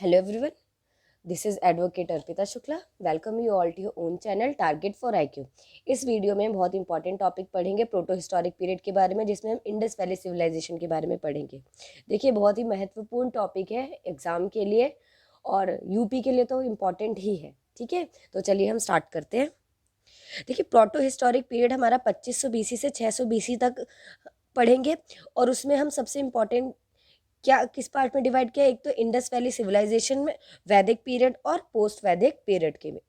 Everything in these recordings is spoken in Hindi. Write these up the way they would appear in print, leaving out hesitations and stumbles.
Hello everyone, this is Advocate Arpita Shukla. Welcome you all to your own channel Target for IQ. इस वीडियो में हम बहुत इंपॉर्टेंट टॉपिक पढ़ेंगे प्रोटो हिस्टोरिक पीरियड के बारे में, जिसमें हम इंडस वैली सिविलाइजेशन के बारे में पढ़ेंगे। देखिए बहुत ही महत्वपूर्ण टॉपिक है एग्जाम के लिए और यूपी के लिए तो इम्पॉर्टेंट ही है। ठीक है, तो चलिए हम स्टार्ट करते हैं। देखिए प्रोटो हिस्टोरिक पीरियड हमारा 2500 बीसी से 600 बीसी तक पढ़ेंगे और उसमें हम सबसे इम्पॉर्टेंट क्या किस पार्ट में डिवाइड किया, एक तो इंडस वैली सिविलाइजेशन में, वैदिक पीरियड और पोस्ट वैदिक पीरियड के में।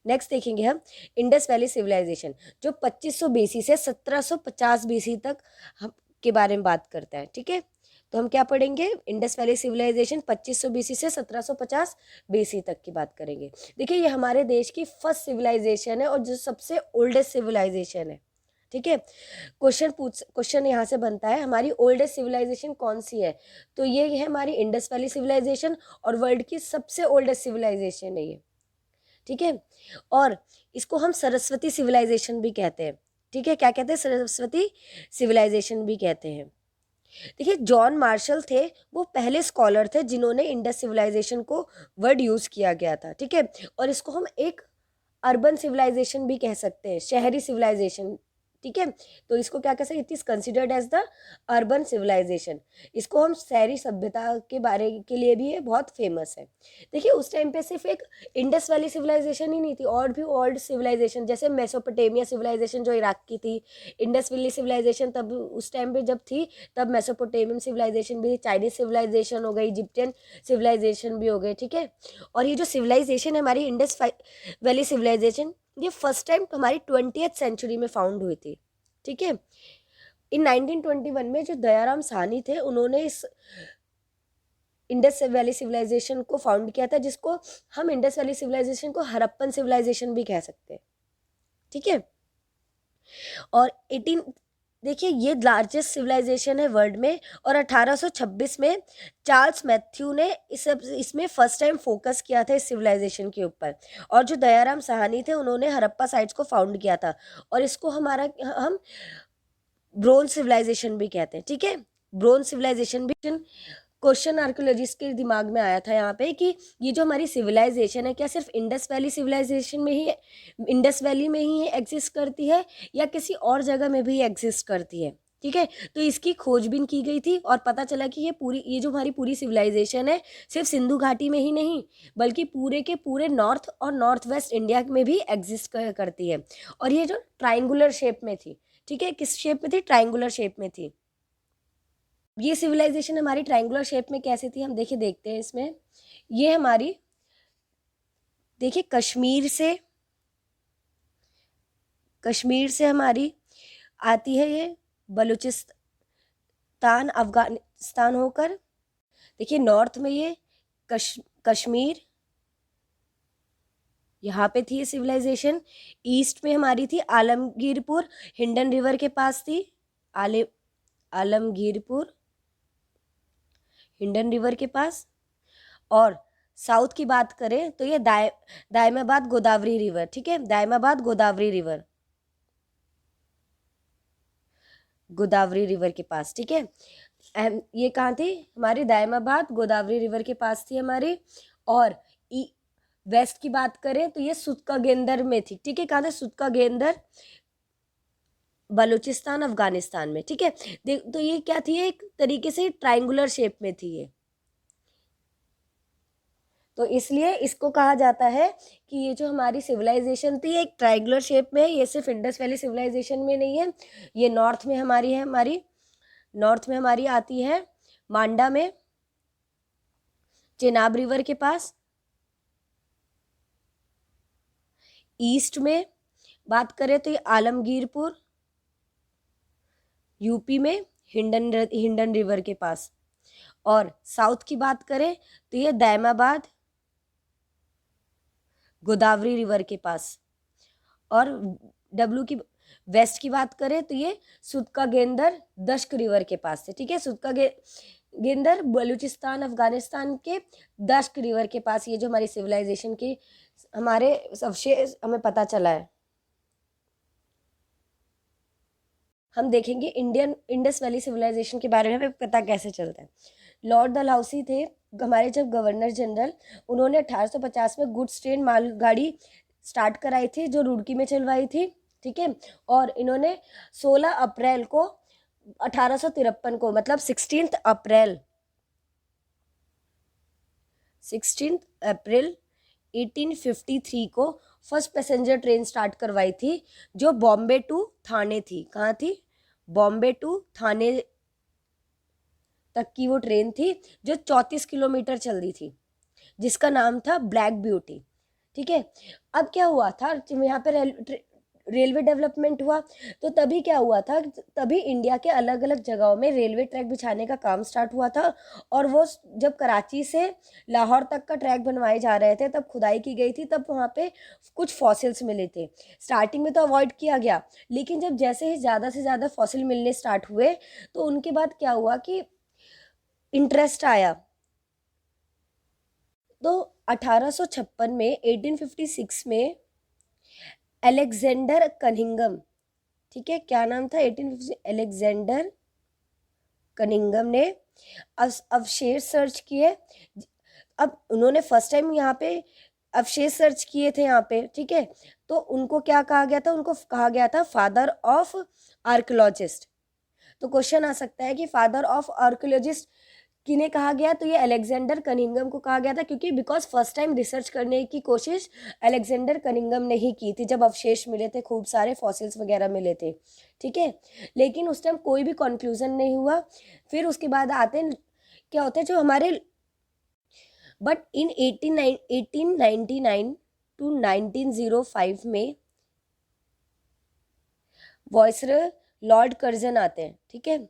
नेक्स्ट देखेंगे हम इंडस वैली सिविलाइजेशन जो 2500 बीसी से 1750 बीसी तक हम के बारे में बात करता है। ठीक है, तो हम क्या पढ़ेंगे, इंडस वैली सिविलाइजेशन 2500 बीसी से 1750 बीसी तक की बात करेंगे। देखिए ये हमारे देश की फर्स्ट सिविलाइजेशन है और जो सबसे ओल्डेस्ट सिविलाइजेशन है। ठीक है, क्वेश्चन यहाँ से बनता है हमारी ओल्डेस्ट सिविलाइजेशन कौन सी है, तो ये है हमारी इंडस वैली सिविलाइजेशन और वर्ल्ड की सबसे ओल्डेस्ट सिविलाइजेशन है ये। ठीक है, और इसको हम सरस्वती सिविलाइजेशन भी कहते हैं। ठीक है, क्या कहते हैं, सरस्वती सिविलाइजेशन भी कहते हैं। देखिए जॉन मार्शल थे, वो पहले स्कॉलर थे जिन्होंने इंडस सिविलाइजेशन को वर्ड यूज किया गया था। ठीक है, और इसको हम एक अर्बन सिविलाइजेशन भी कह सकते हैं, शहरी सिविलाइजेशन। ठीक है, तो इसको क्या कह सकते हैं, it is considered as the urban civilisation. इसको हम शहरी सभ्यता के बारे के लिए भी ये बहुत फेमस है। देखिए उस टाइम पे सिर्फ एक इंडस वैली सिविलाइजेशन ही नहीं थी, और भी ओल्ड सिविलाइजेशन जैसे मेसोपोटामिया सिविलाइजेशन जो इराक की थी, इंडस वैली सिविलाइजेशन तब उस टाइम पे जब थी तब मेसोपोटामियन सिविलाइजेशन भी, चाइनीज सिविलाइजेशन हो गई, इजिप्टियन सिविलाइजेशन भी हो गए। ठीक है, और ये जो सिविलाइजेशन है हमारी इंडस वैली सिविलाइजेशन, ये फर्स्ट टाइम हमारी 20th सेंचुरी में फाउंड हुई थी। ठीक है, इन 1921 में जो दयाराम साहनी थे उन्होंने इस इंडस वैली सिविलाइजेशन को फाउंड किया था, जिसको हम इंडस वैली सिविलाइजेशन को हड़प्पन सिविलाइजेशन भी कह सकते हैं। ठीक है, और 18 देखिए ये लार्जेस्ट सिविलाइजेशन है वर्ल्ड में, और 1826 में चार्ल्स मैथ्यू ने इसमें फर्स्ट टाइम फोकस किया था इस सिविलाइजेशन के ऊपर। और जो दयाराम साहनी थे उन्होंने हड़प्पा साइट्स को फाउंड किया था, और इसको हमारा हम ब्रोंज सिविलाइजेशन भी कहते हैं। ठीक है, ब्रोंज सिविलाइजेशन भी क्वेश्चन आर्कियोलॉजिस्ट के दिमाग में आया था यहाँ पे कि ये जो हमारी सिविलाइजेशन है क्या सिर्फ इंडस वैली सिविलाइजेशन में ही, इंडस वैली में ही एग्जिस्ट करती है या किसी और जगह में भी एग्जिस्ट करती है। ठीक है, तो इसकी खोजबीन की गई थी और पता चला कि ये जो हमारी पूरी सिविलाइजेशन है सिर्फ सिंधु घाटी में ही नहीं बल्कि पूरे के पूरे नॉर्थ और नॉर्थ वेस्ट इंडिया में भी एग्जिस्ट करती है। और ये जो ट्राइंगुलर शेप में थी, ठीक है, किस शेप में थी, ट्राइंगुलर शेप में थी। ये सिविलाइजेशन हमारी ट्रायंगुलर शेप में कैसे थी, हम देखते हैं इसमें। ये हमारी देखिए कश्मीर से हमारी आती है, ये बलूचिस्तान अफगानिस्तान होकर। देखिए नॉर्थ में ये कश्मीर, यहाँ पे थी ये सिविलाइजेशन। ईस्ट में हमारी थी आलमगीरपुर, हिंडन रिवर के पास थी। आलमगीरपुर हिंडन रिवर के पास। और साउथ की बात करें तो ये दायमाबाद गोदावरी रिवर। ठीक है, दायमाबाद गोदावरी रिवर, गोदावरी रिवर के पास। ठीक है, ये कहाँ थी, हमारी दायमाबाद गोदावरी रिवर के पास थी हमारी। और वेस्ट की बात करें तो ये सुतका गेंदर में थी। ठीक है, कहाँ था, सुतका गेंदर, बलूचिस्तान अफगानिस्तान में। ठीक है, तो ये क्या थी, एक तरीके से ट्राइंगुलर शेप में थी ये, तो इसलिए इसको कहा जाता है कि ये जो हमारी सिविलाइजेशन थी एक ट्रायंगुलर शेप में है। ये सिर्फ इंडस वैली सिविलाइजेशन में नहीं है, ये नॉर्थ में हमारी है, नॉर्थ में हमारी आती है मांडा में, चेनाब रिवर के पास। ईस्ट में बात करें तो ये आलमगीरपुर, यूपी में हिंडन रिवर के पास। और साउथ की बात करें तो ये दायमाबाद गोदावरी रिवर के पास। और डब्लू की वेस्ट की बात करें तो ये सुतका गेंदर दश्क रिवर के पास से। ठीक है, सुतका गेंदर बलूचिस्तान अफगानिस्तान के दश्क रिवर के पास ये जो हमारी सिविलाइजेशन की हमारे अवशेष हमें पता चला है। हम देखेंगे इंडस वैली सिविलाइजेशन के बारे में हमें पता कैसे चलता है। लॉर्ड डलहौसी थे हमारे जब गवर्नर जनरल, उन्होंने 1850 में गुड्स ट्रेन मालगाड़ी स्टार्ट कराई थी जो रुड़की में चलवाई थी, ठीक है। और इन्होंने 16 अप्रैल को 1853 को, मतलब 16 अप्रैल 1853 को फर्स्ट पैसेंजर ट्रेन स्टार्ट करवाई थी जो बॉम्बे टू थाने थी। कहाँ थी? बॉम्बे टू थाने तक की वो ट्रेन थी जो 34 किलोमीटर चल रही थी, जिसका नाम था ब्लैक ब्यूटी, ठीक है। अब क्या हुआ था, यहाँ पे रेलवे डेवलपमेंट हुआ, तो तभी क्या हुआ था, तभी इंडिया के अलग अलग जगहों में रेलवे ट्रैक बिछाने का काम स्टार्ट हुआ था। और वो जब कराची से लाहौर तक का ट्रैक बनवाए जा रहे थे, तब खुदाई की गई थी, तब वहाँ पे कुछ फॉसिल्स मिले थे। स्टार्टिंग में तो अवॉइड किया गया, लेकिन जब जैसे ही ज़्यादा से ज़्यादा फॉसिल मिलने स्टार्ट हुए, तो उनके बाद क्या हुआ कि इंटरेस्ट आया। तो 1856 में 1856 में अलेक्जेंडर कनिंघम, ठीक है, क्या नाम था? 1856 अलेक्जेंडर कनिंघम ने अवशेष सर्च किए। अब उन्होंने फर्स्ट टाइम यहाँ पे अवशेष सर्च किए थे यहाँ पे, ठीक है। तो उनको क्या कहा गया था? उनको कहा गया था फादर ऑफ आर्कियोलॉजिस्ट। तो क्वेश्चन आ सकता है कि फादर ऑफ आर्कियोलॉजिस्ट किन्हें कहा गया? तो ये अलेक्जेंडर कनिंघम को कहा गया था, क्योंकि बिकॉज फर्स्ट टाइम रिसर्च करने की कोशिश अलेक्जेंडर कनिंघम ने ही की थी, जब अवशेष मिले थे, खूब सारे फॉसिल्स वगैरह मिले थे, ठीक है। लेकिन उस टाइम कोई भी कंक्लूजन नहीं हुआ। फिर उसके बाद आते हैं, क्या होते हैं जो हमारे, बट इन 1899 टू 1905 में वॉइसरॉय लॉर्ड कर्जन आते हैं, ठीक है।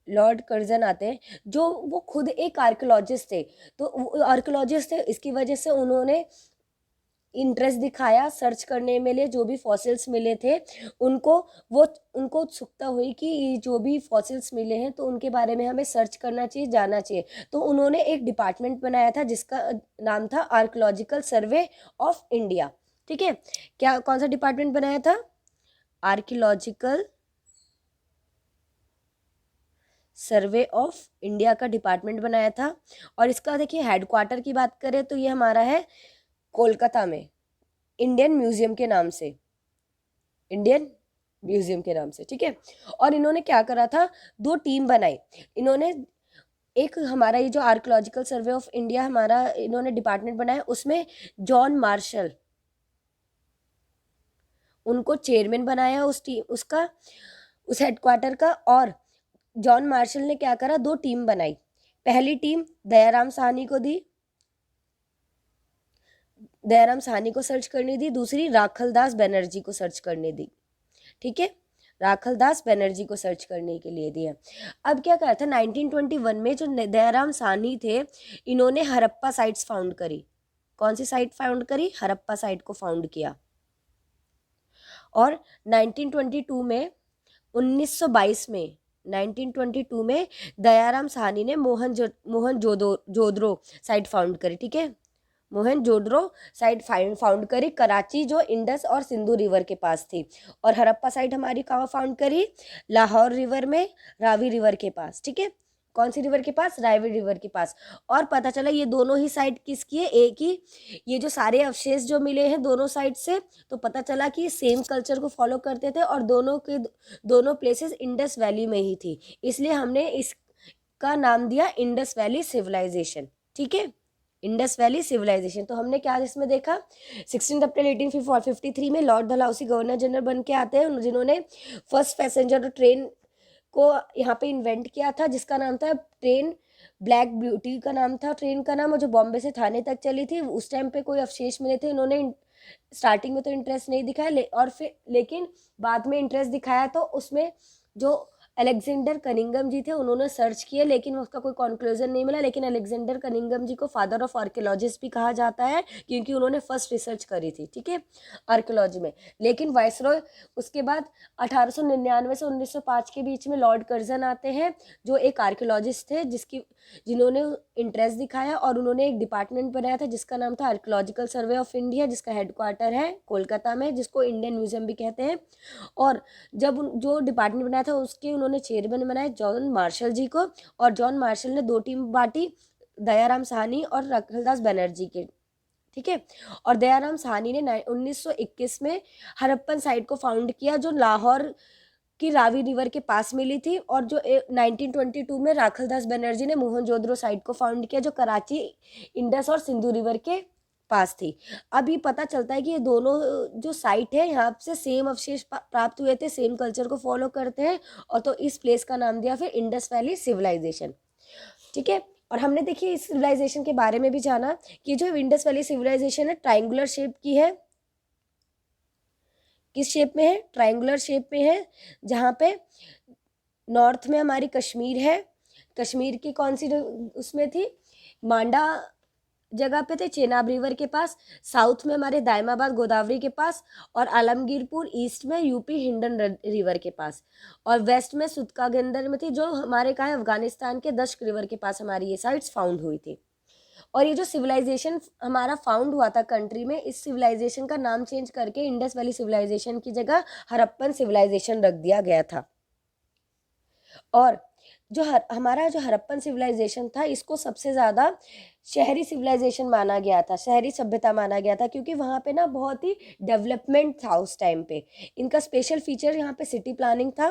लॉर्ड कर्जन आते हैं, जो वो खुद एक आर्कियोलॉजिस्ट थे। तो आर्कियोलॉजिस्ट थे, इसकी वजह से उन्होंने इंटरेस्ट दिखाया सर्च करने में लिए, जो भी फॉसिल्स मिले थे उनको उत्सुकता हुई कि ये जो भी फॉसिल्स मिले हैं तो उनके बारे में हमें सर्च करना चाहिए, जानना चाहिए। तो उन्होंने एक डिपार्टमेंट बनाया था जिसका नाम था आर्कियोलॉजिकल सर्वे ऑफ इंडिया, ठीक है। क्या, कौन सा डिपार्टमेंट बनाया था? आर्कियोलॉजिकल सर्वे ऑफ इंडिया का डिपार्टमेंट बनाया था। और इसका देखिए हेडक्वार्टर की बात करें तो ये हमारा है कोलकाता में, इंडियन म्यूजियम के नाम से, इंडियन म्यूजियम के नाम से, ठीक है। और इन्होंने क्या करा था? 2 टीम बनाई इन्होंने। एक हमारा ये जो आर्कियोलॉजिकल सर्वे ऑफ इंडिया हमारा इन्होंने डिपार्टमेंट बनाया, उसमें जॉन मार्शल, उनको चेयरमैन बनाया उस टीम उसका, उस हेडक्वार्टर का। और जॉन मार्शल ने क्या करा? 2 टीम बनाई। पहली टीम दयाराम साहनी को दी, दयाराम साहनी को सर्च करने दी, दूसरी राखलदास बनर्जी को सर्च करने दी, ठीक है। राखलदास बनर्जी को सर्च करने के लिए दिया। अब क्या करा था 1921 में, जो दयाराम साहनी थे, इन्होंने हड़प्पा साइट्स फाउंड करी। कौन सी साइट फाउंड करी? हड़प्पा साइट को फाउंड किया। और 1922 में 1922 में 1922 में दयाराम साहनी ने मोहनजोदड़ो साइट फाउंड करी, ठीक है। मोहनजोदड़ो साइट फाउंड करी, कराची, जो इंडस और सिंधु रिवर के पास थी। और हड़प्पा साइट हमारी कहाँ फाउंड करी? लाहौर रिवर में, रावी रिवर के पास, ठीक है। कौन सी रिवर के पास? रावी रिवर के पास। और पता चला ये दोनों ही साइड किसकी है? एक ही। ये जो सारे अवशेष जो मिले हैं दोनों साइड से, तो पता चला कि सेम कल्चर को फॉलो करते थे और दोनों प्लेसेस इंडस वैली में ही थी, इसलिए हमने इसका नाम दिया इंडस वैली सिविलाइजेशन, ठीक है। Indus valley civilisation. तो हमने क्या इसमें देखा? 16 अप्रैल 1853 में लॉर्ड डलहौसी गवर्नर जनरल बन के आते हैं, जिन्होंने फर्स्ट पैसेंजर ट्रेन को यहाँ पे इन्वेंट किया था, जिसका नाम था ट्रेन ब्लैक ब्यूटी का नाम था ट्रेन का नाम, और जो बॉम्बे से थाने तक चली थी। उस टाइम पे कोई अवशेष मिले थे, इन्होंने स्टार्टिंग में तो इंटरेस्ट नहीं दिखाया, और फिर लेकिन बाद में इंटरेस्ट दिखाया। तो उसमें जो अलेक्जेंडर कनिंघम जी थे, उन्होंने सर्च किए, लेकिन उसका कोई कंक्लूजन नहीं मिला। लेकिन अलेक्जेंडर कनिंघम जी को फादर ऑफ आर्कियोलॉजिस्ट भी कहा जाता है, क्योंकि उन्होंने फर्स्ट रिसर्च करी थी, ठीक है, आर्कियोलॉजी में। लेकिन वाइसरॉय उसके बाद 1899 से 1905 के बीच में लॉर्ड कर्जन आते हैं, जो एक आर्कियोलॉजिस्ट थे, जिन्होंने इंटरेस्ट दिखाया, और उन्होंने एक डिपार्टमेंट बनाया था जिसका नाम था आर्कियोलॉजिकल सर्वे ऑफ इंडिया, जिसका हेडक्वार्टर है कोलकाता में, जिसको इंडियन म्यूजियम भी कहते हैं। और जब जो डिपार्टमेंट बनाया था उसके उन्होंने इन्होंने चेयरमैन बनाया जॉन मार्शल जी को, और जॉन मार्शल ने 2 टीम बांटी, दयाराम साहनी और राखलदास बनर्जी के, ठीक है। और दयाराम साहनी ने 1921 में हड़प्पन साइट को फाउंड किया, जो लाहौर की रावी रिवर के पास मिली थी, और जो 1922 में राखलदास बनर्जी ने मोहनजोदड़ो साइट को फाउंड किया, जो कराची, इंडस और सिंधु रिवर के पास थी। अब ये पता चलता है कि ये दोनों जो साइट है यहाँ से सेम अवशेष प्राप्त हुए थे, सेम कल्चर को फॉलो करते हैं, और तो इस प्लेस का नाम दिया फिर इंडस वैली सिविलाइजेशन, ठीक है। और हमने देखिए इस सिविलाइजेशन के बारे में भी जाना कि जो इंडस वैली सिविलाइजेशन है ट्राइंगुलर शेप की है। किस शेप में है? ट्राइंगुलर शेप में है, जहाँ पे नॉर्थ में हमारी कश्मीर है, कश्मीर की कौन सी उसमें थी, मांडा जगह पे थे, चेनाब रिवर के पास, साउथ में हमारे दायमाबाद गोदावरी के पास, और आलमगीरपुर ईस्ट में यूपी हिंडन रिवर के पास, और वेस्ट में सुतकागेंदर में थी, जो हमारे कहा है अफगानिस्तान के दश्क रिवर के पास हमारी ये साइट्स फाउंड हुई थी। और ये जो सिविलाइजेशन हमारा फाउंड हुआ था कंट्री में, इस सिविलाइजेशन का नाम चेंज करके इंडस वैली सिविलाइजेशन की जगह हड़प्पन सिविलाइजेशन रख दिया गया था। और जो हमारा जो हड़प्पन सिविलाइजेशन था, इसको सबसे ज़्यादा शहरी सिविलाइजेशन माना गया था, शहरी सभ्यता माना गया था, क्योंकि वहाँ पे ना बहुत ही डेवलपमेंट था उस टाइम पे। इनका स्पेशल फीचर यहाँ पे सिटी प्लानिंग था,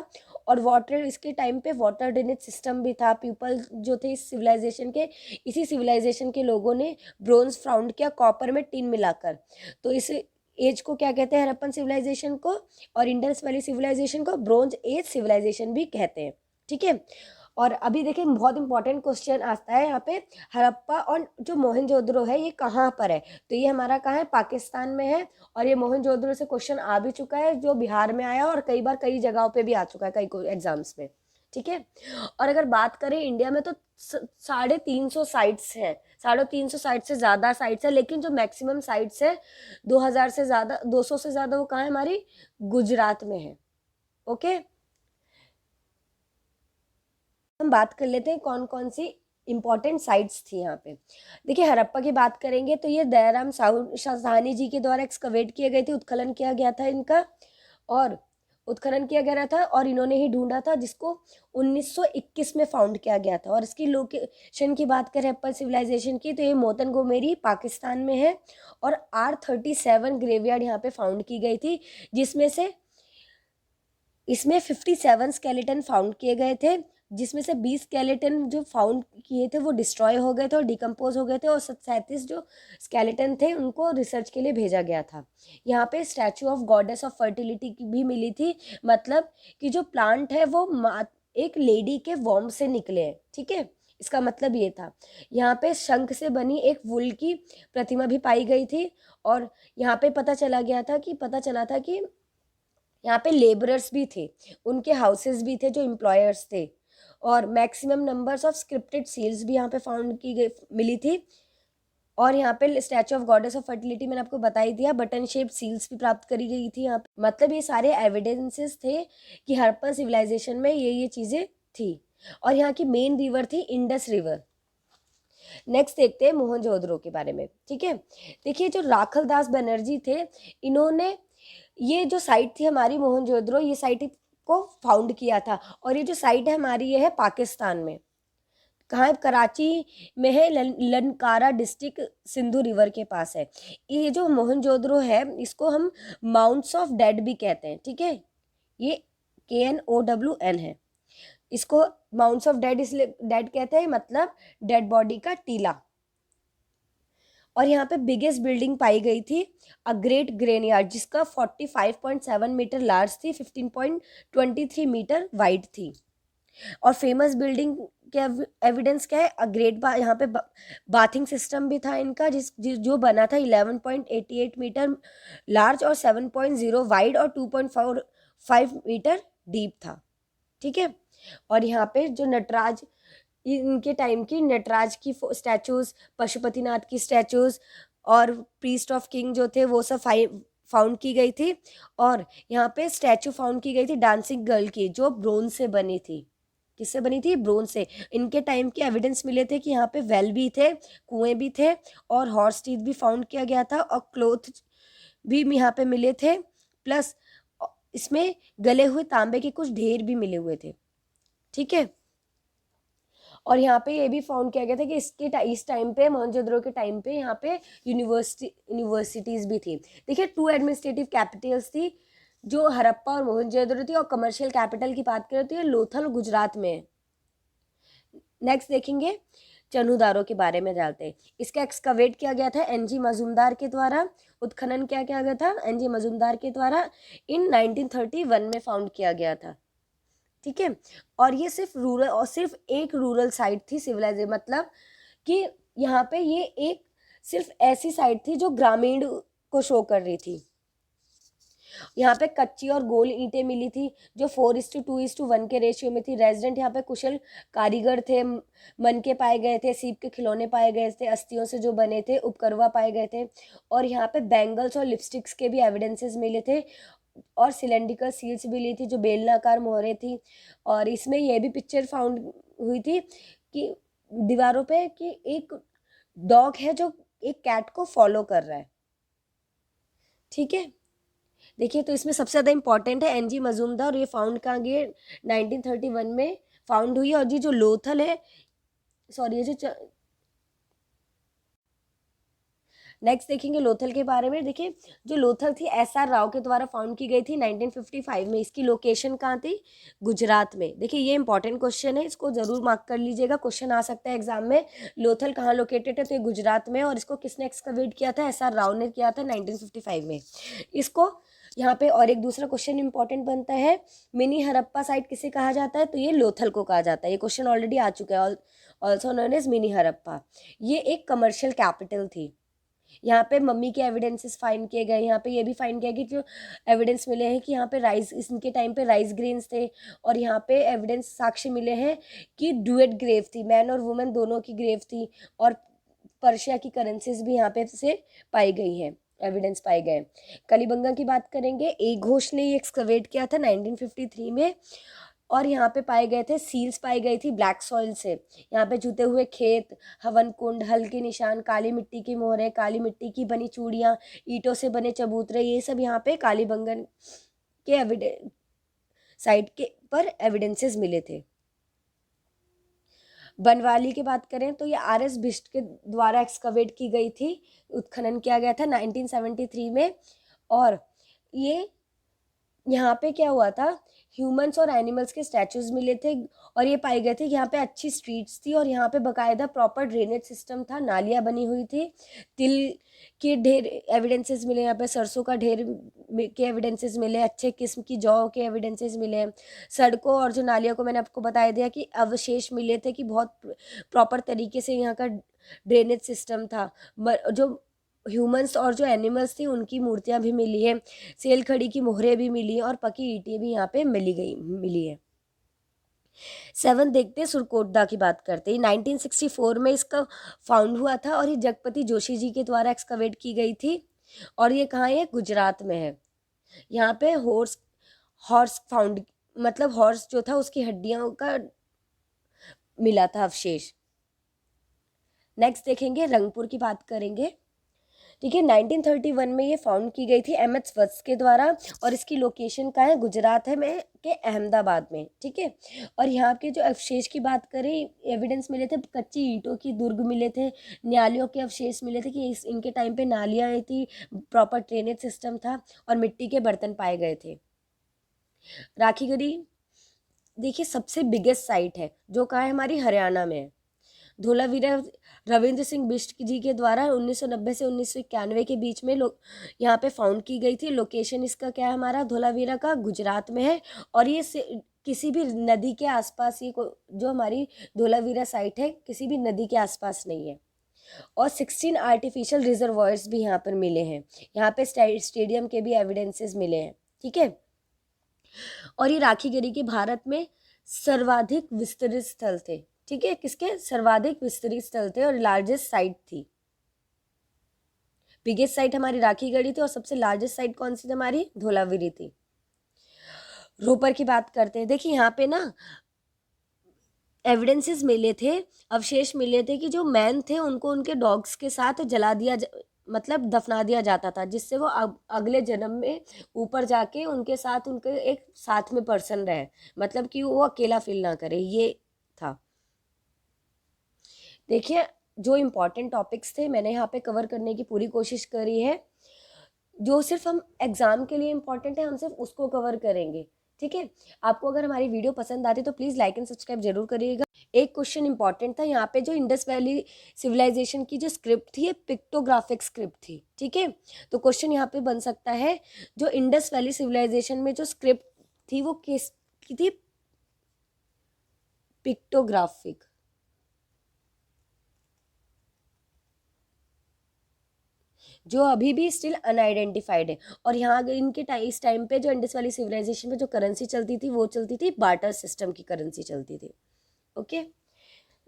और वाटर, इसके टाइम पे वाटर ड्रेनेज सिस्टम भी था। पीपल जो थे इस सिविलाइजेशन के, इसी सिविलाइजेशन के लोगों ने ब्रोंज फाउंड किया कॉपर में टिन मिलाकर। तो इस एज को क्या कहते हैं? हड़प्पन सिविलाइजेशन को, और इंडस वैली सिविलाइजेशन को ब्रोंज एज सिविलाइजेशन भी कहते हैं, ठीक है। और अभी देखिए बहुत इंपॉर्टेंट क्वेश्चन आता है यहाँ पे, हड़प्पा और जो मोहनजोदड़ो है ये कहाँ पर है? तो ये हमारा कहाँ है? पाकिस्तान में है। और ये मोहनजोदड़ो से क्वेश्चन आ भी चुका है, जो बिहार में आया, और कई बार कई जगहों पे भी आ चुका है, कई एग्जाम्स में, ठीक है। और अगर बात करें इंडिया में, तो 350 साइट्स हैं, 350 साइट से ज़्यादा साइट्स है, लेकिन जो मैक्सिमम साइट्स है 2000 से ज़्यादा, 200 से ज़्यादा, वो कहाँ है? हमारी गुजरात में है, ओके। हम बात कर लेते हैं कौन कौन सी इंपॉर्टेंट साइट्स थी यहाँ पे। देखिए हड़प्पा की बात करेंगे तो ये दयाराम साहनी जी के द्वारा एक्सकवेट किए गए थे, उत्खनन किया गया था इनका, और उत्खनन किया गया था, और इन्होंने ही ढूंढा था, जिसको 1921 में फाउंड किया गया था। और इसकी लोकेशन की बात करें हड़प्पा सिविलाइजेशन की, तो ये मोतन गोमेरी पाकिस्तान में है, और R37 ग्रेवयार्ड यहाँ पे फाउंड की गई थी, जिसमें से इसमें 57 स्केलेटन फाउंड किए गए थे, जिसमें से 20 स्केलेटन जो फाउंड किए थे वो डिस्ट्रॉय हो गए थे और डिकम्पोज हो गए थे, और 37 जो स्केलेटन थे उनको रिसर्च के लिए भेजा गया था। यहाँ पे statue of goddess of fertility की भी मिली थी, मतलब कि जो प्लांट है वो एक लेडी के वॉर्म से निकले हैं, ठीक है, इसका मतलब ये था। यहाँ पे शंख से बनी एक वुल की प्रतिमा भी पाई गई थी, और यहाँ पे पता चला था कि यहाँ पे लेबरर्स भी थे, उनके हाउसेस भी थे जो एम्प्लॉयर्स थे, और maximum numbers of scripted seals भी यहाँ पे फाउंड की गई मिली थी। और यहाँ पे statue of goddess of fertility मैंने आपको बता ही दिया, बटन शेप सील्स भी प्राप्त करी गई थी यहाँ पे। मतलब ये सारे एविडेंसेस थे कि हड़प्पन सिविलाइजेशन में ये चीज़ें थी। और यहाँ की मेन रिवर थी इंडस रिवर। नेक्स्ट देखते हैं मोहनजोदड़ो के बारे में, ठीक है। देखिए जो राखलदास बनर्जी थे, इन्होंने ये जो साइट थी हमारी मोहनजोदड़ो, ये साइट को फाउंड किया था, और ये जो साइट है हमारी ये है पाकिस्तान में, कहाँ है? कराची में है, लनकारा डिस्ट्रिक्ट, सिंधु रिवर के पास है। ये जो मोहनजोदड़ो है इसको हम माउंट्स ऑफ डेड भी कहते हैं, ठीक है, ये KNOWN है। इसको माउंट्स ऑफ डेड इसलिए डेड कहते हैं, मतलब डेड बॉडी का टीला। और यहाँ पे बिगेस्ट बिल्डिंग पाई गई थी अ ग्रेट ग्रेनयार्ड, जिसका 45.7 मीटर लार्ज थी, 15.23 मीटर वाइड थी। और फेमस बिल्डिंग के एविडेंस क्या है? अ ग्रेट यहाँ पे बाथिंग सिस्टम भी था इनका, जो बना था 11.88 मीटर लार्ज और 7.0 वाइड और 2.45 मीटर डीप था, ठीक है। और यहाँ पे जो नटराज, इनके टाइम की नटराज की स्टैचूज, पशुपतिनाथ की स्टैचूज, और प्रीस्ट ऑफ किंग जो थे वो सब फाउंड की गई थी। और यहाँ पे स्टैचू फाउंड की गई थी डांसिंग गर्ल की, जो ब्रोंज से बनी थी। किससे बनी थी? ब्रोंज से। इनके टाइम के एविडेंस मिले थे कि यहाँ पे वेल भी थे, कुएं भी थे, और हॉर्स टीथ भी फाउंड किया गया था, और क्लोथ भी यहाँ पे मिले थे, प्लस इसमें गले हुए तांबे के कुछ ढेर भी मिले हुए थे। ठीक है। और यहाँ पे ये भी फाउंड किया गया था कि इस टाइम पे मोहनजोदड़ो के टाइम पे यहाँ पे यूनिवर्सिटीज भी थी। देखिए 2 एडमिनिस्ट्रेटिव कैपिटल्स थी जो हड़प्पा और मोहनजोदड़ो थी, और कमर्शियल कैपिटल की बात करें तो ये लोथल गुजरात में है। नेक्स्ट देखेंगे चनुदारों के बारे में जानते हैं। इसका एक्सकवेट किया गया था एनजी मजूमदार के द्वारा, उत्खनन क्या किया गया था एनजी मजूमदार के द्वारा इन 1931 में फाउंड किया गया था। ठीक है। और ये सिर्फ रूरल, और सिर्फ एक रूरल साइट थी सिविलाइजेशन, मतलब कि यहाँ पे ये एक सिर्फ ऐसी साइट थी जो ग्रामीण को शो कर रही थी। यहाँ पे कच्ची और गोल ईंटें मिली थी जो 4:2:1 के रेशियो में थी। रेजिडेंट यहाँ पे कुशल कारीगर थे, मन के पाए गए थे, सीप के खिलौने पाए गए थे, अस्थियों से जो बने थे उपकरवा पाए गए थे, और यहाँ पे बैंगल्स और लिपस्टिक्स के भी एविडेंसेस मिले थे, और सिलेंड्रिकल सील्स भी ली थी जो बेलनाकार मोहरें थी। और इसमें यह भी पिक्चर फाउंड हुई थी कि दीवारों पे कि एक डॉग है जो एक कैट को फॉलो कर रहा है। ठीक है। देखिए तो इसमें सबसे ज़्यादा इंपॉर्टेंट है एनजी मजूमदार, और ये फाउंड कहाँ गई 1931 में फाउंड हुई। और ये जो लोथल है, सॉरी ये जो नेक्स्ट देखेंगे लोथल के बारे में। देखिए जो लोथल थी SR राव के द्वारा फाउंड की गई थी 1955 में। इसकी लोकेशन कहाँ थी? गुजरात में। देखिए ये इंपॉर्टेंट क्वेश्चन है, इसको जरूर मार्क कर लीजिएगा, क्वेश्चन आ सकता है एग्जाम में। लोथल कहाँ लोकेटेड है? तो ये गुजरात में, और इसको किसने एक्सकवेट किया था? SR राव ने किया था 1955 में। इसको यहाँ पे और एक दूसरा क्वेश्चन इंपॉर्टेंट बनता है, मिनी हड़प्पा साइट किसे कहा जाता है? तो ये लोथल को कहा जाता है। ये क्वेश्चन ऑलरेडी आ चुका है, also known as mini Harappa. ये एक कमर्शियल कैपिटल थी। यहाँ पे मम्मी के एविडेंसेस फाइंड किए गए। यहाँ पे ये भी फाइंड किया कि जो एविडेंस मिले हैं कि यहाँ पे राइस, इनके टाइम पे राइस ग्रेन्स थे, और यहाँ पे एविडेंस साक्ष्य मिले हैं कि डुएट ग्रेव थी, मैन और वुमेन दोनों की ग्रेव थी, और पर्शिया की करेंसीज भी यहाँ पे से पाई गई हैं, एविडेंस पाए गए। कलिबंगा की बात करेंगे, एक घोष ने ये एक्सकवेट किया था 1953 में, और यहाँ पे पाए गए थे सील्स पाई गई थी ब्लैक सॉइल से। यहाँ पे जुते हुए खेत, हवन कुंड, हल के निशान, काली मिट्टी की मोहरें, काली मिट्टी की बनी चूड़ियाँ, ईंटों से बने चबूतरे, ये सब यहाँ पे कालीबंगन के एविडेंस साइट के पर एविडेंसेस मिले थे। बनवाली की बात करें तो ये RS बिष्ट के द्वारा एक्सकवेट की गई थी, उत्खनन किया गया था 1973 में। और ये यहाँ पे क्या हुआ था, ह्यूमंस और एनिमल्स के स्टैचूज मिले थे, और ये पाए गए थे कि यहाँ पे अच्छी स्ट्रीट्स थी, और यहाँ पे बकायदा प्रॉपर ड्रेनेज सिस्टम था, नालियाँ बनी हुई थी, तिल के ढेर एविडेंसेस मिले, यहाँ पे सरसों का ढेर के एविडेंसेस मिले, अच्छे किस्म की जौ के एविडेंसेस मिले। सड़कों और जो नालियों को मैंने आपको बताया दिया कि अवशेष मिले थे कि बहुत प्रॉपर तरीके से यहाँ का ड्रेनेज सिस्टम था। जो ह्यूमंस और जो एनिमल्स थी उनकी मूर्तियां भी मिली है, सेल खड़ी की मोहरें भी मिली है, और पकी ईंटें भी यहाँ पे मिली है। 7 देखते हैं, सुरकोटडा की बात करते हैं। 1964 में इसका फाउंड हुआ था, और ये जगपति जोशी जी के द्वारा एक्सकवेट की गई थी, और ये कहाँ है? गुजरात में है। यहाँ पे हॉर्स फाउंड, मतलब हॉर्स जो था उसकी हड्डियों का मिला था अवशेष। नेक्स्ट देखेंगे रंगपुर की बात करेंगे। ठीक है, 1931 में ये फाउंड की गई थी MS वत्स के द्वारा, और इसकी लोकेशन कहाँ है? गुजरात है में के अहमदाबाद में। ठीक है। और यहाँ के जो अवशेष की बात करें, एविडेंस मिले थे, कच्ची ईंटों की दुर्ग मिले थे, नालियों के अवशेष मिले थे कि इनके टाइम पे नालियाँ आई थी, प्रॉपर ड्रेनेज सिस्टम था, और मिट्टी के बर्तन पाए गए थे। राखीगढ़ी देखिए सबसे बिगेस्ट साइट है, जो कहाँ है? हमारी हरियाणा में है। धोलावीरा रविंद्र सिंह बिष्ट जी के द्वारा 1990 से 1991 के बीच में यहाँ पे फाउंड की गई थी। लोकेशन इसका क्या है? हमारा धोलावीरा का गुजरात में है, और ये किसी भी नदी के आसपास, ये जो हमारी धोलावीरा साइट है किसी भी नदी के आसपास नहीं है। और 16 आर्टिफिशियल रिजर्वॉयर्स भी यहाँ पर मिले हैं। यहाँ पे स्टेडियम के भी एविडेंसेस मिले हैं। ठीक है। और ये राखीगढ़ी के भारत में सर्वाधिक विस्तृत स्थल थे। ठीक है, किसके? सर्वाधिक विस्तृत स्थल थे, और लार्जेस्ट साइट थी। बिगेस्ट साइट हमारी राखीगढ़ी थी, और सबसे लार्जेस्ट साइट कौन सी थी? हमारी धोलावीरी थी। रोपर की बात करते हैं। देखिए यहाँ पे ना एविडेंसेस मिले थे, अवशेष मिले थे कि जो मैन थे उनको उनके डॉग्स के साथ जला दिया मतलब दफना दिया जाता था, जिससे वो अगले जन्म में ऊपर जाके उनके साथ उनके एक साथ में पर्सन रहे, मतलब कि वो अकेला फील ना करे, ये था। देखिए, जो इम्पोर्टेंट टॉपिक्स थे मैंने यहाँ पे कवर करने की पूरी कोशिश करी है। जो सिर्फ हम एग्जाम के लिए इम्पोर्टेंट है हम सिर्फ उसको कवर करेंगे, ठीक है। आपको अगर हमारी वीडियो पसंद आती तो प्लीज़ लाइक एंड सब्सक्राइब जरूर करिएगा। एक क्वेश्चन इंपॉर्टेंट था यहाँ पे, जो इंडस वैली सिविलाइजेशन की जो स्क्रिप्ट थी ये पिक्टोग्राफिक स्क्रिप्ट थी, ठीक है। तो क्वेश्चन यहाँ पे बन सकता है, जो इंडस वैली सिविलाइजेशन में जो स्क्रिप्ट थी वो किस की थी? पिक्टोग्राफिक। जो अभी भी स्टिल अनआइडेंटिफाइड है। और यहाँ इनके इस टाइम पे जो इंडस वैली सिविलाइजेशन में जो करेंसी चलती थी वो चलती थी बार्टर सिस्टम की करेंसी चलती थी। ओके,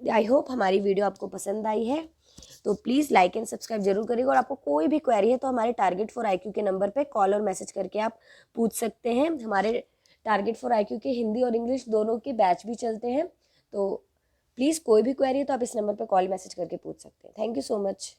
आई होप हमारी वीडियो आपको पसंद आई है, तो प्लीज़ लाइक एंड सब्सक्राइब जरूर करिएगा। और आपको कोई भी क्वेरी है तो हमारे टारगेट फॉर आईक्यू के नंबर पे कॉल और मैसेज करके आप पूछ सकते हैं। हमारे टारगेट फॉर आईक्यू के हिंदी और इंग्लिश दोनों के बैच भी चलते हैं, तो प्लीज़ कोई भी क्वेरी है तो आप इस नंबर पर कॉल मैसेज करके पूछ सकते हैं। Thank you so much.